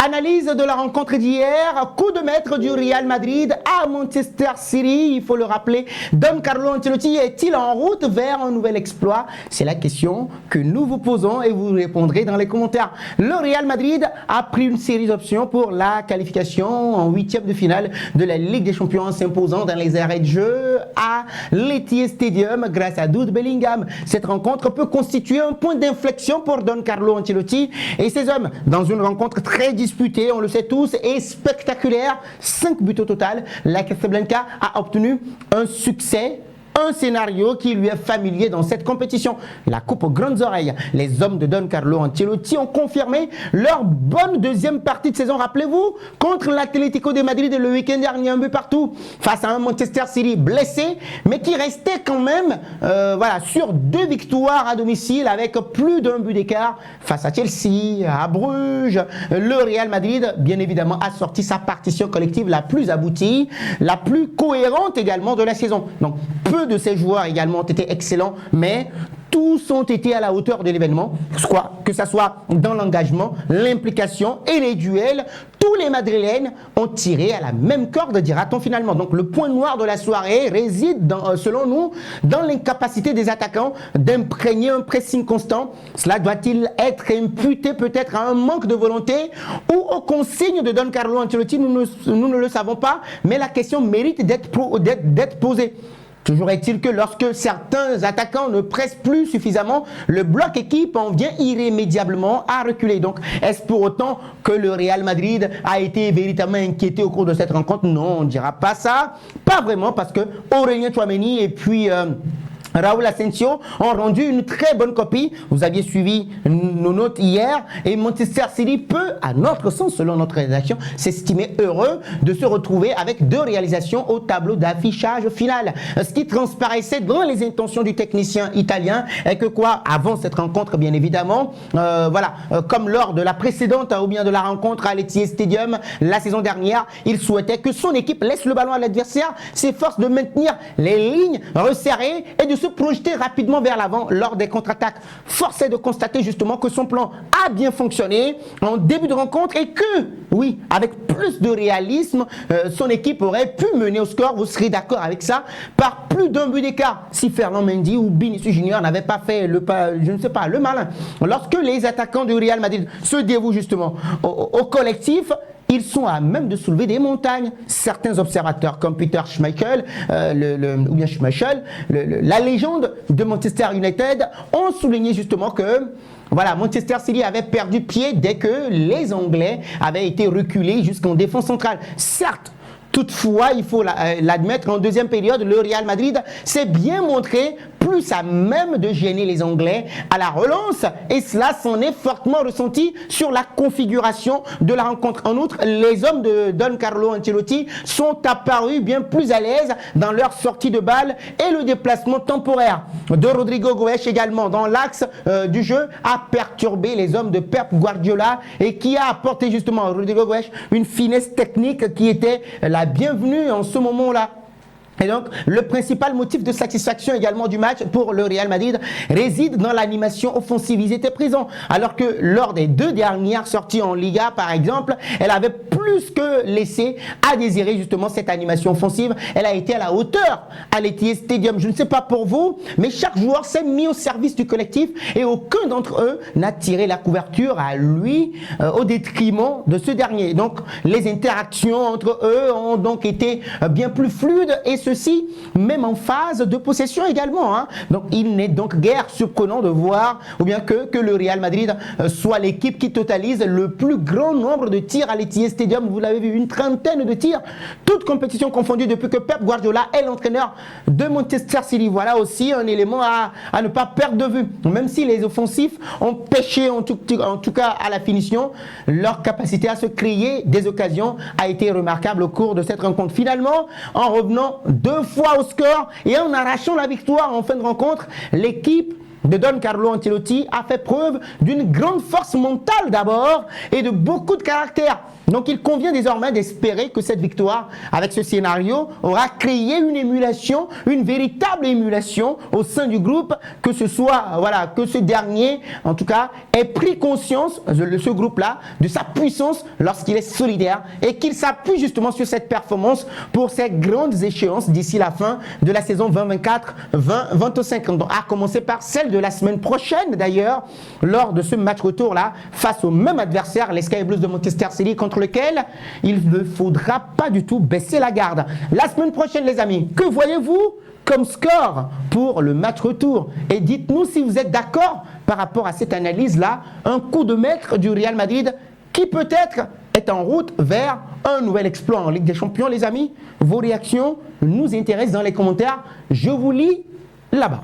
Analyse de la rencontre d'hier, coup de maître du Real Madrid à Manchester City. Il faut le rappeler, Don Carlo Ancelotti est-il en route vers un nouvel exploit? C'est la question que nous vous posons et vous répondrez dans les commentaires. Le Real Madrid a pris une série d'options pour la qualification en huitième de finale de la Ligue des Champions en s'imposant dans les arrêts de jeu à l'Etihad Stadium grâce à Jude Bellingham. Cette rencontre peut constituer un point d'inflexion pour Don Carlo Ancelotti et ses hommes dans une rencontre très disputée, on le sait tous, et spectaculaire. 5 buts au total. La Casablanca a obtenu un succès, un scénario qui lui est familier dans cette compétition. La coupe aux grandes oreilles. Les hommes de Don Carlo Ancelotti ont confirmé leur bonne deuxième partie de saison. Rappelez-vous, contre l'Atlético de Madrid le week-end dernier, un but partout face à un Manchester City blessé, mais qui restait quand même sur 2 victoires à domicile avec plus d'un but d'écart face à Chelsea, à Bruges. Le Real Madrid, bien évidemment, a sorti sa partition collective la plus aboutie, la plus cohérente également de la saison. Donc, peu de ces joueurs également ont été excellents, mais tous ont été à la hauteur de l'événement, que ce soit dans l'engagement, l'implication et les duels. Tous les Madrilènes ont tiré à la même corde, dira-t-on finalement. Donc le point noir de la soirée réside, selon nous, dans l'incapacité des attaquants d'imprégner un pressing constant. Cela doit-il être imputé peut-être à un manque de volonté ou aux consignes de Don Carlo Ancelotti? Nous ne le savons pas, mais la question mérite d'être posée. Toujours est-il que lorsque certains attaquants ne pressent plus suffisamment, le bloc équipe en vient irrémédiablement à reculer. Donc, est-ce pour autant que le Real Madrid a été véritablement inquiété au cours de cette rencontre? Non, on ne dira pas ça. Pas vraiment, parce que Aurélien Tchouaméni et puis Raúl Asensio ont rendu une très bonne copie. Vous aviez suivi nos notes hier et Manchester City peut, à notre sens, selon notre rédaction, s'estimer heureux de se retrouver avec 2 réalisations au tableau d'affichage final. Ce qui transparaissait dans les intentions du technicien italien est que avant cette rencontre, bien évidemment, comme lors de la précédente ou bien de la rencontre à l'Etihad Stadium la saison dernière, il souhaitait que son équipe laisse le ballon à l'adversaire, s'efforce de maintenir les lignes resserrées et de se projeter rapidement vers l'avant lors des contre-attaques. Force est de constater justement que son plan a bien fonctionné en début de rencontre et que, oui, avec plus de réalisme, son équipe aurait pu mener au score, vous serez d'accord avec ça, par plus d'un but d'écart si Ferland Mendy ou Vinicius Junior n'avaient pas fait le malin. Lorsque les attaquants du Real Madrid se dévouent justement au collectif, ils sont à même de soulever des montagnes. Certains observateurs comme Peter Schmeichel, la légende de Manchester United, ont souligné justement que Manchester City avait perdu pied dès que les Anglais avaient été reculés jusqu'en défense centrale. Certes, toutefois, il faut l'admettre, en deuxième période, le Real Madrid s'est bien montré plus à même de gêner les Anglais à la relance et cela s'en est fortement ressenti sur la configuration de la rencontre. En outre, les hommes de Don Carlo Ancelotti sont apparus bien plus à l'aise dans leur sortie de balle et le déplacement temporaire de Rodrigo Goes également dans l'axe du jeu a perturbé les hommes de Pep Guardiola et qui a apporté justement à Rodrigo Goes une finesse technique qui était la bienvenue en ce moment-là. Et donc, le principal motif de satisfaction également du match pour le Real Madrid réside dans l'animation offensive. Ils étaient présents, alors que lors des 2 dernières sorties en Liga, par exemple, elle avait plus que laissé à désirer justement cette animation offensive. Elle a été à la hauteur à l'Etihad Stadium. Je ne sais pas pour vous, mais chaque joueur s'est mis au service du collectif et aucun d'entre eux n'a tiré la couverture à lui au détriment de ce dernier. Donc, les interactions entre eux ont donc été bien plus fluides et ceci même en phase de possession également. Donc il n'est donc guère surprenant de voir ou bien que le Real Madrid soit l'équipe qui totalise le plus grand nombre de tirs à l'Etihad Stadium. Vous l'avez vu, une trentaine de tirs, toutes compétitions confondues depuis que Pep Guardiola est l'entraîneur de Manchester City. Voilà aussi un élément à ne pas perdre de vue. Même si les offensifs ont pêché en tout cas à la finition, leur capacité à se créer des occasions a été remarquable au cours de cette rencontre. Finalement, en revenant 2 fois au score et en arrachant la victoire en fin de rencontre, l'équipe de Don Carlo Ancelotti a fait preuve d'une grande force mentale d'abord et de beaucoup de caractère. Donc il convient désormais d'espérer que cette victoire avec ce scénario aura créé une émulation, une véritable émulation au sein du groupe, que ce soit, voilà, que ce dernier, en tout cas, ait pris conscience, ce groupe-là, de sa puissance lorsqu'il est solidaire et qu'il s'appuie justement sur cette performance pour ces grandes échéances d'ici la fin de la saison 2024-2025. À commencer par celle de la semaine prochaine d'ailleurs, lors de ce match retour-là, face au même adversaire, les Sky Blues de Manchester City, contre lequel il ne faudra pas du tout baisser la garde. La semaine prochaine, les amis, que voyez-vous comme score pour le match retour? Et dites-nous si vous êtes d'accord par rapport à cette analyse-là, un coup de maître du Real Madrid qui peut-être est en route vers un nouvel exploit en Ligue des Champions, les amis. Vos réactions nous intéressent dans les commentaires. Je vous lis là-bas.